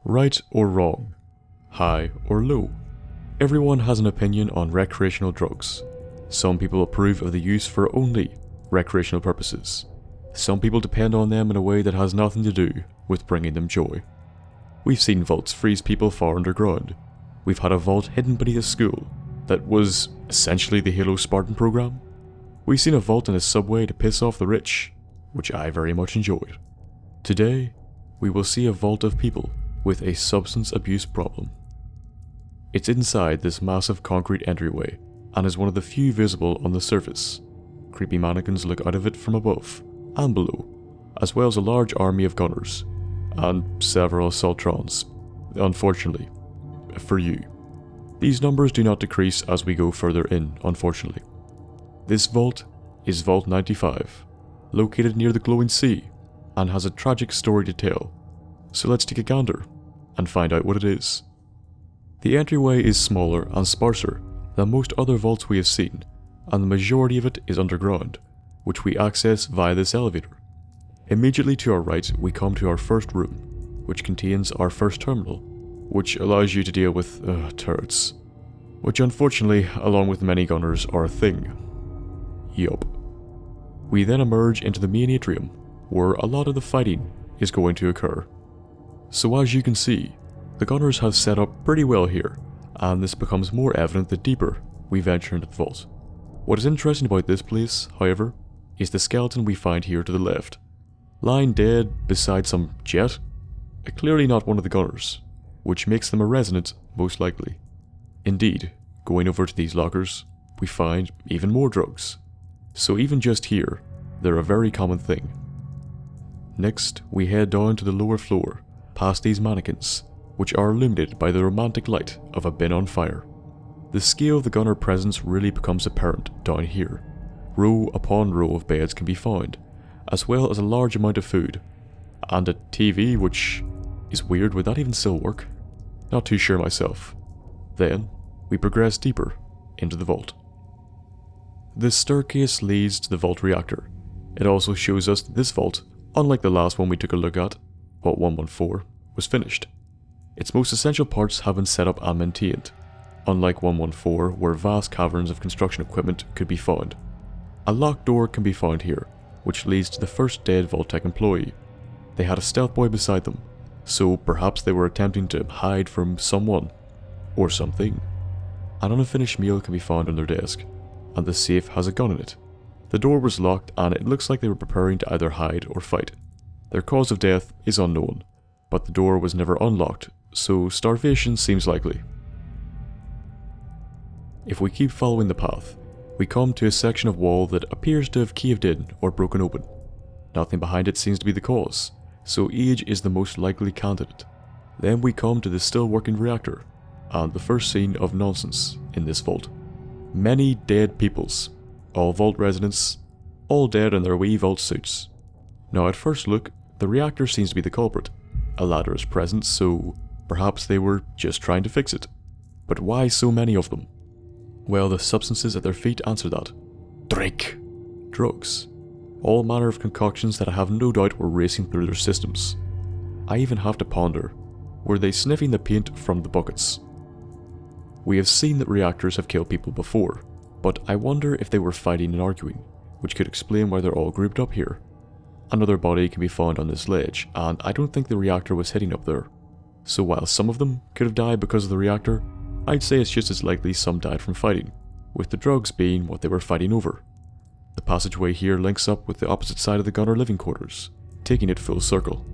Right or wrong, high or low, everyone has an opinion on recreational drugs. Some people approve of the use for only recreational purposes. Some people depend on them in a way that has nothing to do with bringing them joy. We've seen vaults freeze people far underground. We've had a vault hidden beneath a school that was essentially the Halo Spartan program. We've seen a vault in a subway to piss off the rich, which I very much enjoyed. Today, we will see a vault of people with a substance abuse problem. It's inside this massive concrete entryway and is one of the few visible on the surface. Creepy mannequins look out of it from above and below, as well as a large army of gunners and several assaultrons, unfortunately, for you. These numbers do not decrease as we go further in, unfortunately. This vault is Vault 95, located near the glowing sea, and has a tragic story to tell. So let's take a gander and find out what it is. The entryway is smaller and sparser than most other vaults we have seen, and the majority of it is underground, which we access via this elevator. Immediately to our right, we come to our first room, which contains our first terminal, which allows you to deal with turrets, which unfortunately, along with many gunners, are a thing. Yup. We then emerge into the main atrium, where a lot of the fighting is going to occur. So as you can see, the gunners have set up pretty well here, and this becomes more evident the deeper we venture into the vault. What is interesting about this place, however, is the skeleton we find here to the left, lying dead beside some jet, clearly not one of the gunners, which makes them a resident most likely. Indeed, going over to these lockers, we find even more drugs. So even just here, they're a very common thing. Next, we head down to the lower floor, past these mannequins, which are illuminated by the romantic light of a bin on fire. The scale of the gunner presence really becomes apparent down here. Row upon row of beds can be found, as well as a large amount of food, and a TV which is weird. Would that even still work? Not too sure myself. Then, we progress deeper into the vault. This staircase leads to the vault reactor. It also shows us that this vault, unlike the last one we took a look at, Vault 114, was finished. Its most essential parts have been set up and maintained, unlike 114 where vast caverns of construction equipment could be found. A locked door can be found here, which leads to the first dead Vault-Tec employee. They had a stealth boy beside them, so perhaps they were attempting to hide from someone, or something. An unfinished meal can be found on their desk, and the safe has a gun in it. The door was locked and it looks like they were preparing to either hide or fight. Their cause of death is unknown, but the door was never unlocked, so starvation seems likely. If we keep following the path, we come to a section of wall that appears to have caved in or broken open. Nothing behind it seems to be the cause, so age is the most likely candidate. Then we come to the still working reactor, and the first scene of nonsense in this vault. Many dead peoples, all vault residents, all dead in their wee vault suits. Now at first look, the reactor seems to be the culprit. A ladder is present, so perhaps they were just trying to fix it. But why so many of them? Well, the substances at their feet answer that. Drink. Drugs. All manner of concoctions that I have no doubt were racing through their systems. I even have to ponder, were they sniffing the paint from the buckets? We have seen that reactors have killed people before, but I wonder if they were fighting and arguing, which could explain why they're all grouped up here. Another body can be found on this ledge, and I don't think the reactor was hitting up there. So while some of them could have died because of the reactor, I'd say it's just as likely some died from fighting, with the drugs being what they were fighting over. The passageway here links up with the opposite side of the gunner living quarters, taking it full circle.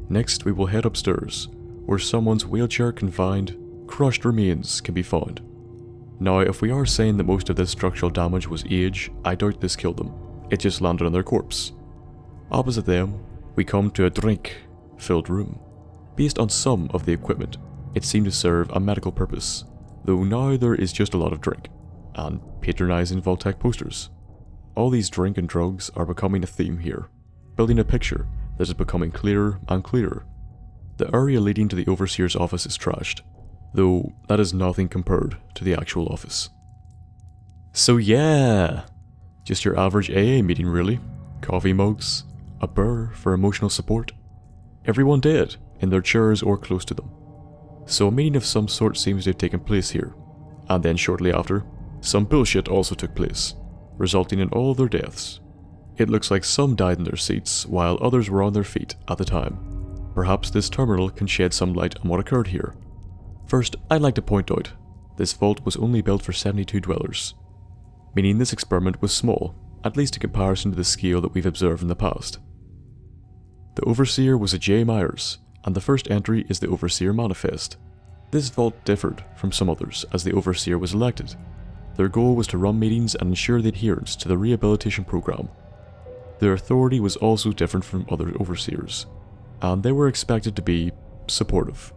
Next we will head upstairs, where someone's wheelchair confined, crushed remains can be found. Now if we are saying that most of this structural damage was age, I doubt this killed them, it just landed on their corpse. Opposite them, we come to a drink-filled room. Based on some of the equipment, it seemed to serve a medical purpose, though now there is just a lot of drink, and patronizing Vault-Tec posters. All these drink and drugs are becoming a theme here, building a picture that is becoming clearer and clearer. The area leading to the overseer's office is trashed, though that is nothing compared to the actual office. So yeah, just your average AA meeting really. Coffee mugs, a burr for emotional support. Everyone dead, in their chairs or close to them. So a meeting of some sort seems to have taken place here, and then shortly after, some bullshit also took place, resulting in all their deaths. It looks like some died in their seats while others were on their feet at the time. Perhaps this terminal can shed some light on what occurred here. First, I'd like to point out, this vault was only built for 72 dwellers, meaning this experiment was small, at least in comparison to the scale that we've observed in the past. The Overseer was a J. Myers, and the first entry is the Overseer Manifest. This vault differed from some others as the Overseer was elected. Their goal was to run meetings and ensure the adherence to the rehabilitation program. Their authority was also different from other Overseers, and they were expected to be supportive.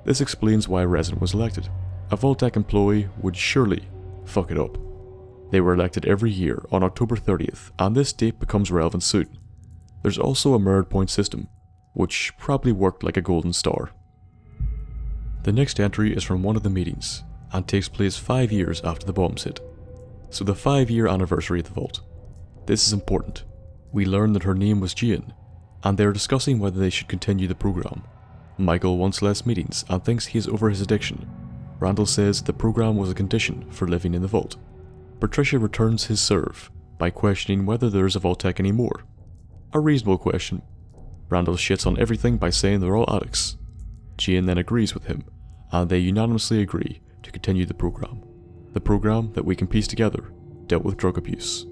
This explains why a resident was elected. A Vault-Tec employee would surely fuck it up. They were elected every year on October 30th, and this date becomes relevant soon. There's also a merit point system, which probably worked like a golden star. The next entry is from one of the meetings, and takes place 5 years after the bombs hit. So the 5-year anniversary of the vault. This is important. We learn that her name was Jane, and they are discussing whether they should continue the program. Michael wants less meetings and thinks he is over his addiction. Randall says the program was a condition for living in the vault. Patricia returns his serve by questioning whether there is a Vault-Tec anymore. A reasonable question. Randall shits on everything by saying they're all addicts. Jane then agrees with him, and they unanimously agree to continue the program. The program that we can piece together dealt with drug abuse.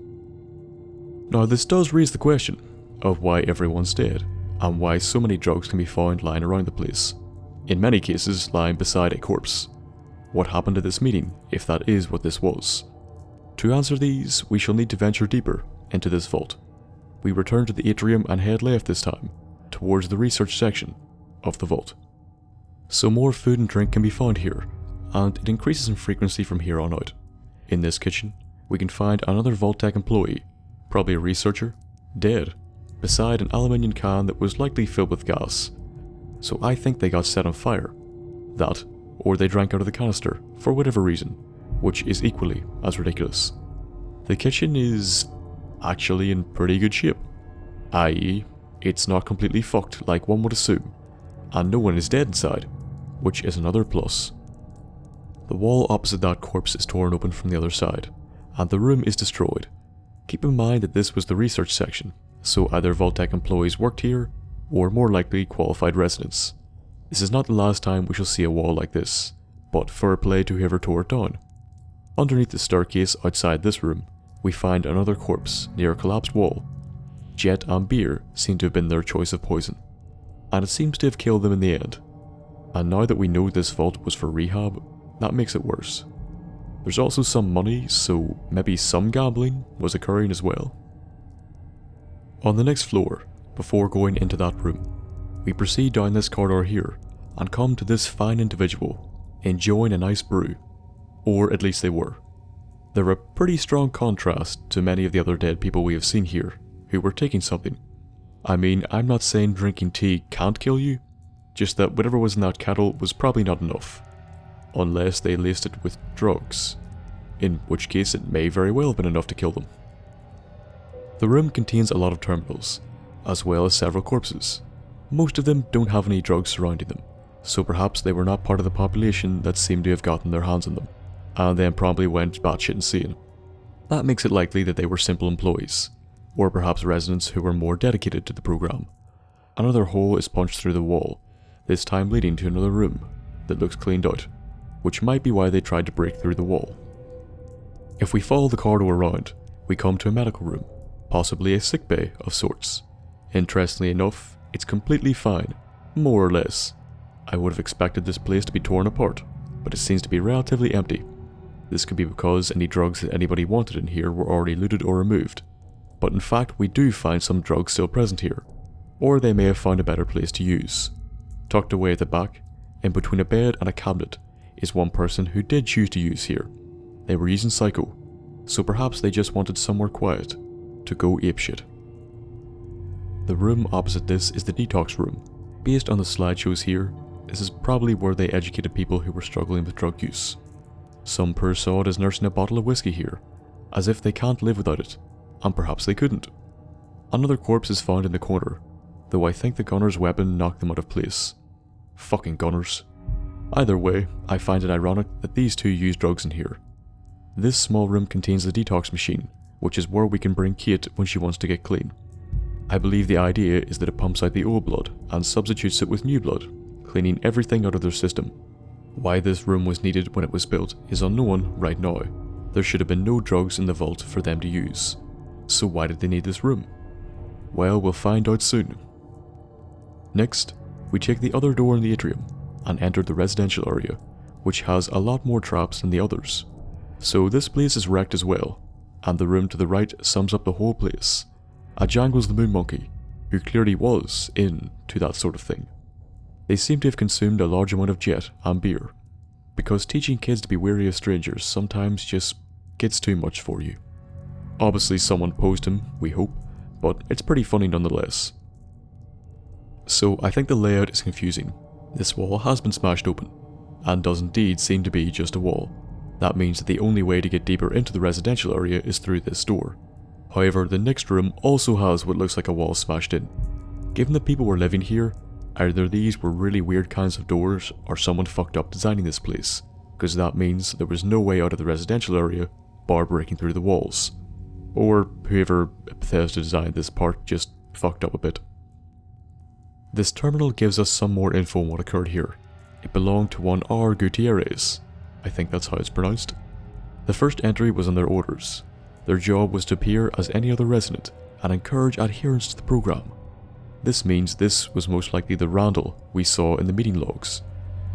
Now this does raise the question of why everyone's dead, and why so many drugs can be found lying around the place. In many cases lying beside a corpse. What happened at this meeting, if that is what this was? To answer these, we shall need to venture deeper into this vault. We return to the atrium and head left this time, towards the research section of the vault. So more food and drink can be found here, and it increases in frequency from here on out. In this kitchen, we can find another Vault-Tec employee, probably a researcher, dead, beside an aluminium can that was likely filled with gas. So I think they got set on fire. That, or they drank out of the canister, for whatever reason, which is equally as ridiculous. The kitchen is actually in pretty good shape, i.e., it's not completely fucked like one would assume, and no one is dead inside, which is another plus. The wall opposite that corpse is torn open from the other side, and the room is destroyed. Keep in mind that this was the research section, so either Vault-Tec employees worked here, or more likely qualified residents. This is not the last time we shall see a wall like this, but fair play to whoever tore it down. Underneath the staircase outside this room, we find another corpse near a collapsed wall. Jet and beer seem to have been their choice of poison, and it seems to have killed them in the end. And now that we know this vault was for rehab, that makes it worse. There's also some money, so maybe some gambling was occurring as well. On the next floor, before going into that room, we proceed down this corridor here and come to this fine individual enjoying a nice brew, or at least they were. They're a pretty strong contrast to many of the other dead people we have seen here who were taking something. I mean, I'm not saying drinking tea can't kill you, just that whatever was in that kettle was probably not enough, unless they laced it with drugs, in which case it may very well have been enough to kill them. The room contains a lot of terminals, as well as several corpses. Most of them don't have any drugs surrounding them, so perhaps they were not part of the population that seemed to have gotten their hands on them, and then probably went batshit insane. That makes it likely that they were simple employees, or perhaps residents who were more dedicated to the program. Another hole is punched through the wall, this time leading to another room that looks cleaned out, which might be why they tried to break through the wall. If we follow the corridor around, we come to a medical room, possibly a sick bay of sorts. Interestingly enough, it's completely fine, more or less. I would have expected this place to be torn apart, but it seems to be relatively empty. This could be because any drugs that anybody wanted in here were already looted or removed, but in fact we do find some drugs still present here, or they may have found a better place to use. Tucked away at the back, in between a bed and a cabinet, is one person who did choose to use here. They were using Psycho, so perhaps they just wanted somewhere quiet to go apeshit. The room opposite this is the detox room. Based on the slideshows here, this is probably where they educated people who were struggling with drug use. Some poor sod is nursing a bottle of whiskey here, as if they can't live without it, and perhaps they couldn't. Another corpse is found in the corner. though I think the gunner's weapon knocked them out of place. Fucking gunners. Either way, I find it ironic that these two use drugs in here. This small room contains the detox machine, which is where we can bring Cait when she wants to get clean. I believe the idea is that it pumps out the old blood and substitutes it with new blood, cleaning everything out of their system. Why this room was needed when it was built is unknown right now. There should have been no drugs in the vault for them to use. So why did they need this room? Well, we'll find out soon. Next, we take the other door in the atrium and enter the residential area, which has a lot more traps than the others. So this place is wrecked as well, and the room to the right sums up the whole place. A Jangles the Moon Monkey, who clearly was into that sort of thing. They seem to have consumed a large amount of jet and beer, because teaching kids to be wary of strangers sometimes just gets too much for you. Obviously someone posed him, we hope, but it's pretty funny nonetheless. So I think the layout is confusing. This wall has been smashed open, and does indeed seem to be just a wall. That means that the only way to get deeper into the residential area is through this door. However, the next room also has what looks like a wall smashed in. Given that people were living here, either these were really weird kinds of doors or someone fucked up designing this place, because that means there was no way out of the residential area bar breaking through the walls. Or whoever Bethesda designed this part just fucked up a bit. This terminal gives us some more info on what occurred here. It belonged to one R. Gutierrez. I think that's how it's pronounced. The first entry was on their orders. Their job was to appear as any other resident and encourage adherence to the program. This means this was most likely the Randall we saw in the meeting logs.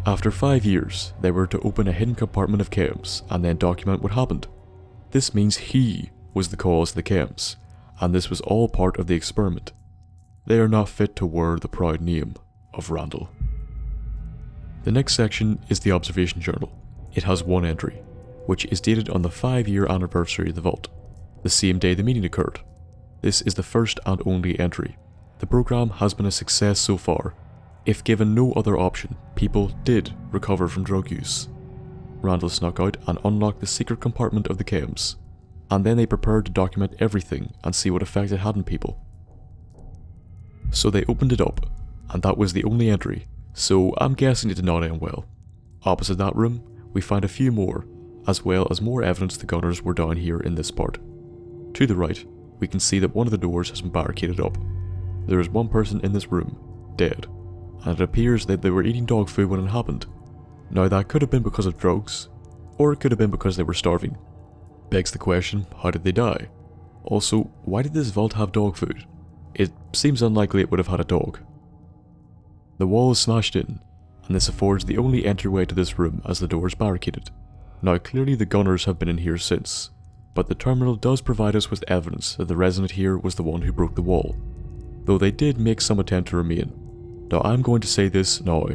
After 5 years, they were to open a hidden compartment of chems and then document what happened. This means he was the cause of the chems, and this was all part of the experiment. They are not fit to wear the proud name of Randall. The next section is the observation journal. It has one entry, which is dated on the 5-year anniversary of the vault, the same day the meeting occurred. This is the first and only entry. The program has been a success so far. If given no other option, people did recover from drug use. Randall snuck out and unlocked the secret compartment of the chems, and then they prepared to document everything and see what effect it had on people. So they opened it up, and that was the only entry, so I'm guessing it did not end well. Opposite that room, we find a few more, as well as more evidence the gunners were down here in this part. To the right, we can see that one of the doors has been barricaded up. There is one person in this room, dead, and it appears that they were eating dog food when it happened. Now that could have been because of drugs, or it could have been because they were starving. Begs the question, how did they die? Also, why did this vault have dog food? It seems unlikely it would have had a dog. The wall is smashed in, and this affords the only entryway to this room as the door is barricaded. Now clearly the gunners have been in here since, but the terminal does provide us with evidence that the resident here was the one who broke the wall, though they did make some attempt to remain. Now I'm going to say this now.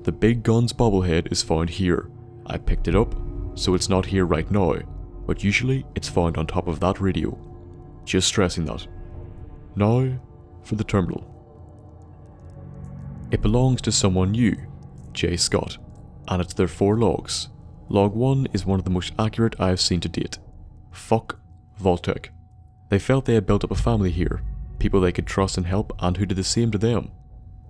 The Big Guns Bobblehead is found here. I picked it up, so it's not here right now, but usually it's found on top of that radio. Just stressing that. Now, for the terminal. It belongs to someone new, J. Scott, and it's their 4 logs. Log 1 is one of the most accurate I have seen to date. Fuck Vault-Tec. They felt they had built up a family here, people they could trust and help and who did the same to them.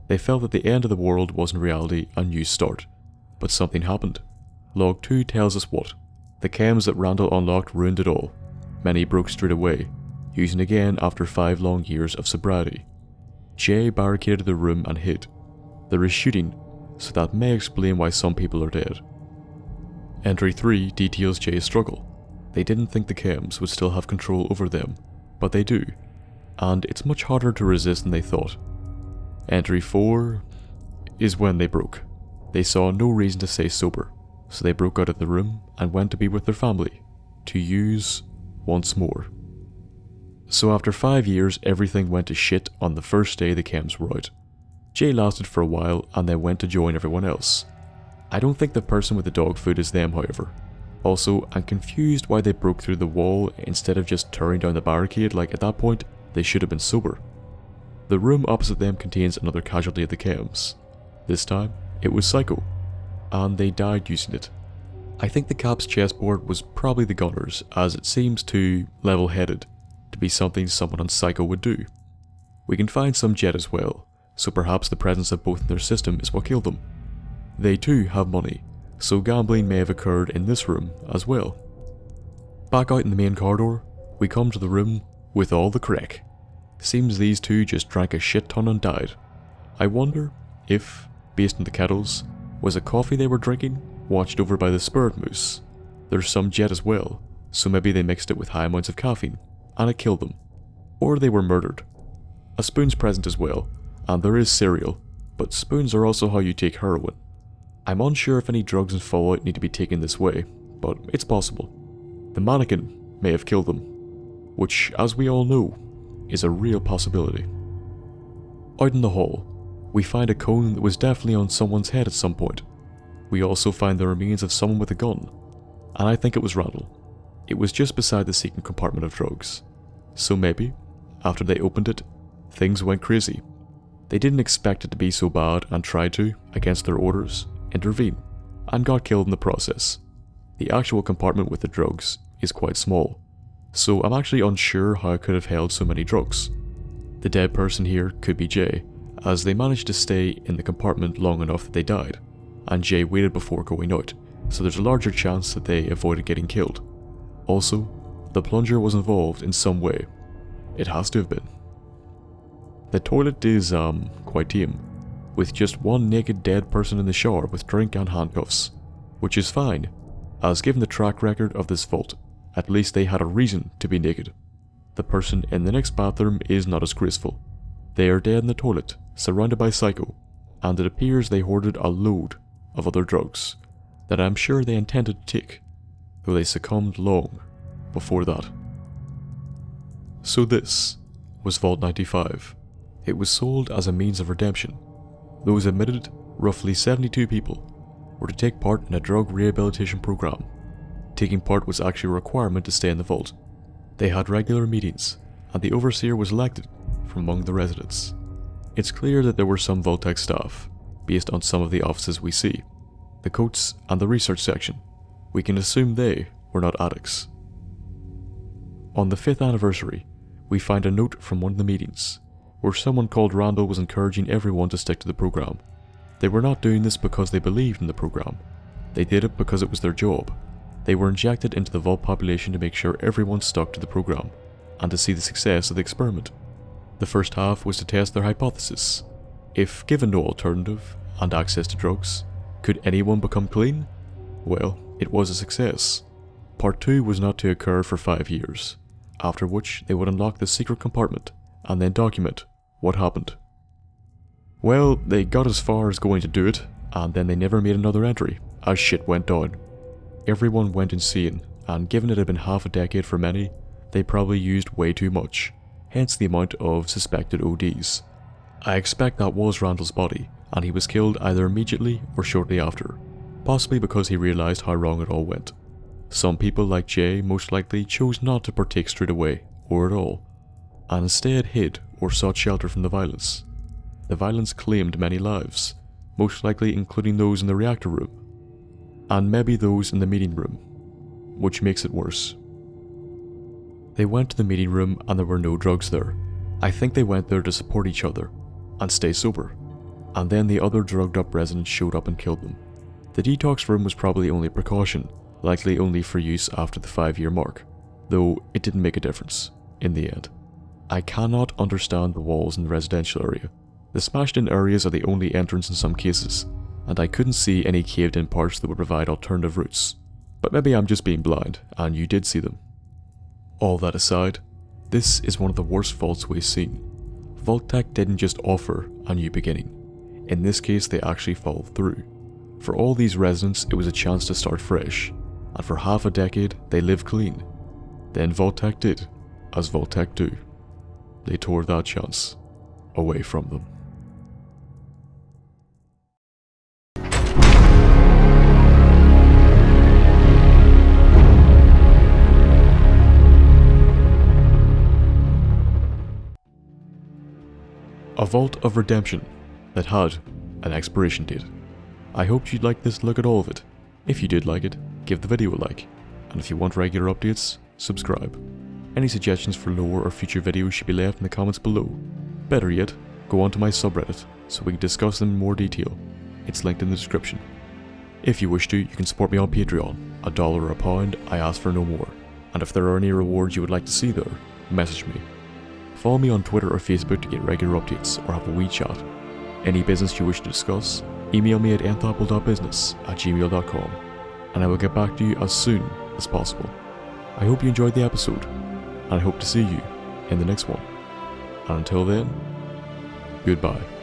They felt that the end of the world was in reality a new start, but something happened. Log 2 tells us what. The chems that Randall unlocked ruined it all. Many broke straight away, using again after 5 long years of sobriety. Jay barricaded the room and hid. There is shooting, so that may explain why some people are dead. Entry 3 details Jay's struggle. They didn't think the chems would still have control over them, but they do, and it's much harder to resist than they thought. Entry 4 is when they broke. They saw no reason to stay sober, so they broke out of the room and went to be with their family, to use once more. So after 5 years, everything went to shit on the first day the chems were out. Jay lasted for a while and then went to join everyone else. I don't think the person with the dog food is them, however. Also, I'm confused why they broke through the wall instead of just tearing down the barricade. Like at that point, they should have been sober. The room opposite them contains another casualty of the chems. This time, it was Psycho, and they died using it. I think the Cap's chessboard was probably the gunners, as it seems too level-headed to be something someone on Psycho would do. We can find some jet as well, so perhaps the presence of both in their system is what killed them. They too have money, so gambling may have occurred in this room as well. Back out in the main corridor, we come to the room with all the crack. Seems these two just drank a shit ton and died. I wonder if, based on the kettles, was the coffee they were drinking watched over by the spirit moose. There's some jet as well, so maybe they mixed it with high amounts of caffeine, and it killed them. Or they were murdered. A spoon's present as well, and there is cereal, but spoons are also how you take heroin. I'm unsure if any drugs in Fallout need to be taken this way, but it's possible. The mannequin may have killed them, which, as we all know, is a real possibility. Out in the hall, we find a cone that was definitely on someone's head at some point. We also find the remains of someone with a gun, and I think it was Randall. It was just beside the secret compartment of drugs. So maybe, after they opened it, things went crazy. They didn't expect it to be so bad and tried to, against their orders, intervene, and got killed in the process. The actual compartment with the drugs is quite small, so I'm actually unsure how it could have held so many drugs. The dead person here could be Jay, as they managed to stay in the compartment long enough that they died, and Jay waited before going out, so there's a larger chance that they avoided getting killed. Also, the plunger was involved in some way. It has to have been. The toilet is, quite tame, with just one naked dead person in the shower with drink and handcuffs, which is fine, as given the track record of this vault, at least they had a reason to be naked. The person in the next bathroom is not as graceful. They are dead in the toilet, surrounded by psycho, and it appears they hoarded a load of other drugs that I'm sure they intended to take, though they succumbed long before that. So this was Vault 95. It was sold as a means of redemption. Those admitted, roughly 72 people, were to take part in a drug rehabilitation program. Taking part was actually a requirement to stay in the vault. They had regular meetings, and the overseer was elected from among the residents. It's clear that there were some Vault-Tec staff, based on some of the offices we see. The coats and the research section. We can assume they were not addicts. On the 5th anniversary, we find a note from one of the meetings, where someone called Randall was encouraging everyone to stick to the program. They were not doing this because they believed in the program. They did it because it was their job. They were injected into the vault population to make sure everyone stuck to the program, and to see the success of the experiment. The first half was to test their hypothesis. If given no alternative, and access to drugs, could anyone become clean? Well, it was a success. Part 2 was not to occur for 5 years, after which they would unlock the secret compartment, and then document what happened. Well, they got as far as going to do it, and then they never made another entry, as shit went down. Everyone went insane, and given it had been half a decade for many, they probably used way too much, hence the amount of suspected ODs. I expect that was Randall's body, and he was killed either immediately or shortly after, possibly because he realised how wrong it all went. Some people like Jay most likely chose not to partake straight away, or at all, and instead hid or sought shelter from the violence. The violence claimed many lives, most likely including those in the reactor room, and maybe those in the meeting room, which makes it worse. They went to the meeting room and there were no drugs there. I think they went there to support each other and stay sober, and then the other drugged up residents showed up and killed them. The detox room was probably only a precaution, likely only for use after the 5-year mark, though it didn't make a difference in the end. I cannot understand the walls in the residential area. The smashed in areas are the only entrance in some cases, and I couldn't see any caved in parts that would provide alternative routes. But maybe I'm just being blind, and you did see them. All that aside, this is one of the worst vaults we've seen. Vault-Tec didn't just offer a new beginning. In this case, they actually followed through. For all these residents, it was a chance to start fresh, and for half a decade, they lived clean. Then Vault-Tec did, as Vault-Tec do. They tore that chance away from them. A vault of redemption that had an expiration date. I hoped you'd like this look at all of it. If you did like it, give the video a like, and if you want regular updates, subscribe. Any suggestions for lore or future videos should be left in the comments below. Better yet, go onto my subreddit so we can discuss them in more detail. It's linked in the description. If you wish to, you can support me on Patreon. $1 or £1, I ask for no more. And if there are any rewards you would like to see there, message me. Follow me on Twitter or Facebook to get regular updates or have a wee chat. Any business you wish to discuss, email me at thenthapple.business@gmail.com and I will get back to you as soon as possible. I hope you enjoyed the episode, and I hope to see you in the next one. And until then, goodbye.